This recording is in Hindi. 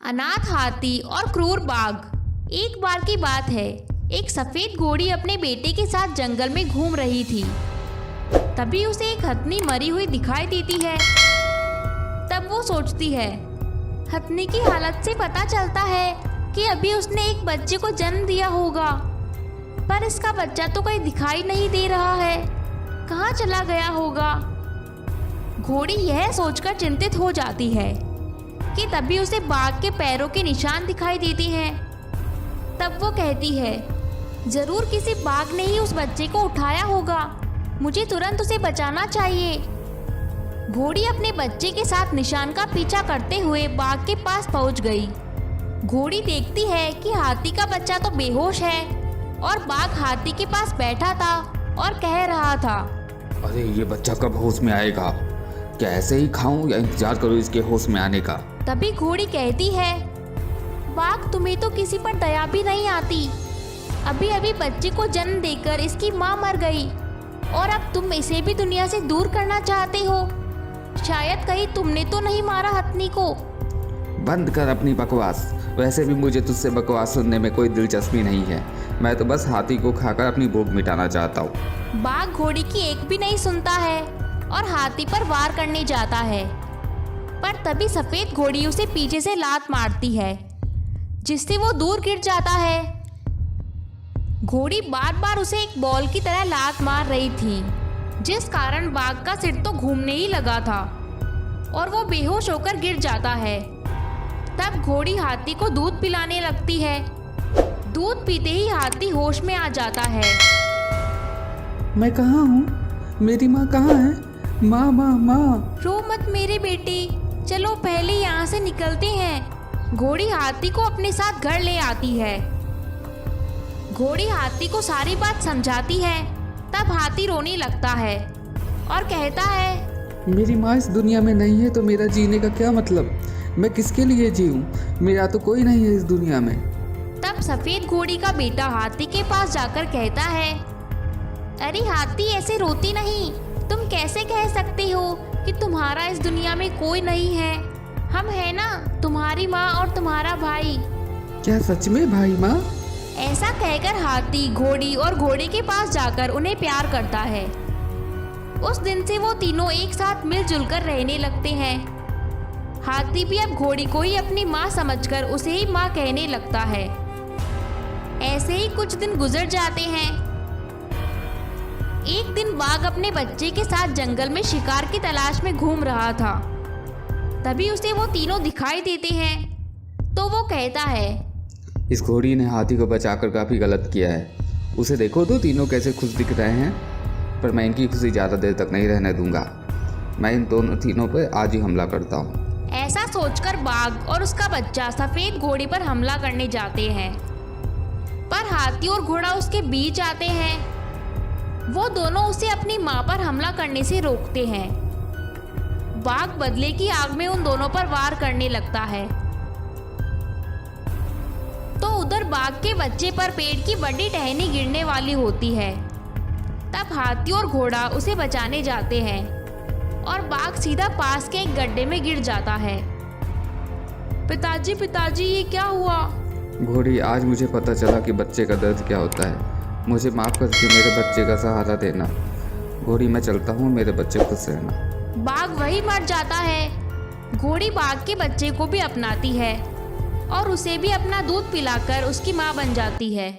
अनाथ हाथी और क्रूर बाघ। एक बार की बात है, एक सफेद घोड़ी अपने बेटे के साथ जंगल में घूम रही थी। तभी उसे एक हथनी मरी हुई दिखाई देती है। तब वो सोचती है, हथनी की हालत से पता चलता है कि अभी उसने एक बच्चे को जन्म दिया होगा, पर इसका बच्चा तो कहीं दिखाई नहीं दे रहा है। कहाँ चला गया होगा? घोड़ी यह सोचकर चिंतित हो जाती है कि तभी उसे बाघ के पैरों के निशान दिखाई देते हैं। तब वो कहती है, जरूर किसी बाघ ने ही उस बच्चे को उठाया होगा, मुझे तुरंत उसे बचाना चाहिए। घोड़ी अपने बच्चे के साथ निशान का पीछा करते हुए बाघ के पास पहुंच गई। घोड़ी देखती है कि हाथी का बच्चा तो बेहोश है और बाघ हाथी के पास बैठा था और कह रहा था, अरे ये बच्चा कब होश में आएगा? क्या ऐसे ही खाऊं या इंतजार करूं इसके होश में आने का? तभी घोड़ी कहती है, बाघ तुम्हें तो किसी पर दया भी नहीं आती। अभी अभी बच्चे को जन्म देकर इसकी माँ मर गई और अब तुम इसे भी दुनिया से दूर करना चाहते हो। शायद कहीं तुमने तो नहीं मारा हथनी को। बंद कर अपनी बकवास। वैसे भी मुझे तुझसे बकवास सुनने में कोई दिलचस्पी नहीं है। मैं तो बस हाथी को खाकर अपनी भूख मिटाना चाहता हूँ। बाघ घोड़ी की एक भी नहीं सुनता है और हाथी पर वार करने जाता है, पर तभी सफेद घोड़ी उसे पीछे से लात मारती है, जिससे वो दूर गिर जाता है। घोड़ी बार बार उसे एक बॉल की तरह लात मार रही थी, जिस कारण बाघ का सिर तो घूमने ही लगा था और वो बेहोश होकर गिर जाता है। तब घोड़ी हाथी को दूध पिलाने लगती है। दूध पीते ही हाथी होश में आ जाता है। मैं कहाँ हूँ? मेरी माँ कहाँ है? माँ माँ माँ। रो मत मेरे बेटे, चलो पहले यहाँ से निकलते हैं। घोड़ी हाथी को अपने साथ घर ले आती है। घोड़ी हाथी को सारी बात समझाती है। तब हाथी रोने लगता है और कहता है, मेरी माँ इस दुनिया में नहीं है तो मेरा जीने का क्या मतलब? मैं किसके लिए जीऊँ? मेरा तो कोई नहीं है इस दुनिया में। तब सफेद घोड़ी का बेटा हाथी के पास जाकर कहता है, अरे हाथी, ऐसे रोती नहीं। तुम कैसे कह सकते हो कि तुम्हारा इस दुनिया में कोई नहीं है? हम है ना, तुम्हारी माँ और तुम्हारा भाई। क्या सच में भाई माँ? ऐसा कहकर हाथी घोड़ी और घोड़े के पास जाकर उन्हें प्यार करता है। उस दिन से वो तीनों एक साथ मिलजुल कर रहने लगते हैं। हाथी भी अब घोड़ी को ही अपनी माँ समझकर उसे ही माँ कहने लगता है। ऐसे ही कुछ दिन गुजर जाते हैं। एक दिन बाघ अपने बच्चे के साथ जंगल में शिकार की तलाश में घूम रहा था। तभी उसे वो तीनों दिखाई देते हैं। तो वो कहता है, इस घोड़ी ने हाथी को बचाकर काफ़ी गलत किया है। उसे देखो तो तीनों कैसे खुश दिख रहे हैं, पर मैं इनकी खुशी ज़्यादा देर तक नहीं रहने दूंगा। मैं इन दोनों तीनों पर आज ही हमला करता हूँ। ऐसा सोचकर बाघ और उसका बच्चा सफेद घोड़ी पर हमला करने जाते हैं, पर हाथी और घोड़ा उसके बीच आते हैं। वो दोनों उसे अपनी माँ पर हमला करने से रोकते हैं। बाघ बदले की आग में उन दोनों पर वार करने लगता है। तो उधर बाघ के बच्चे पर पेड़ की बड़ी टहनी गिरने वाली होती है। तब हाथी और घोड़ा उसे बचाने जाते हैं और बाघ सीधा पास के एक गड्ढे में गिर जाता है। पिताजी पिताजी, ये क्या हुआ? घोड़ी, आज मुझे पता चला कि बच्चे का दर्द क्या होता है। मुझे माफ़ करके मेरे बच्चे का सहारा देना। घोड़ी, मैं चलता हूँ, मेरे बच्चे खुश रहना। बाघ वही मर जाता है। घोड़ी बाघ के बच्चे को भी अपनाती है और उसे भी अपना दूध पिलाकर उसकी माँ बन जाती है।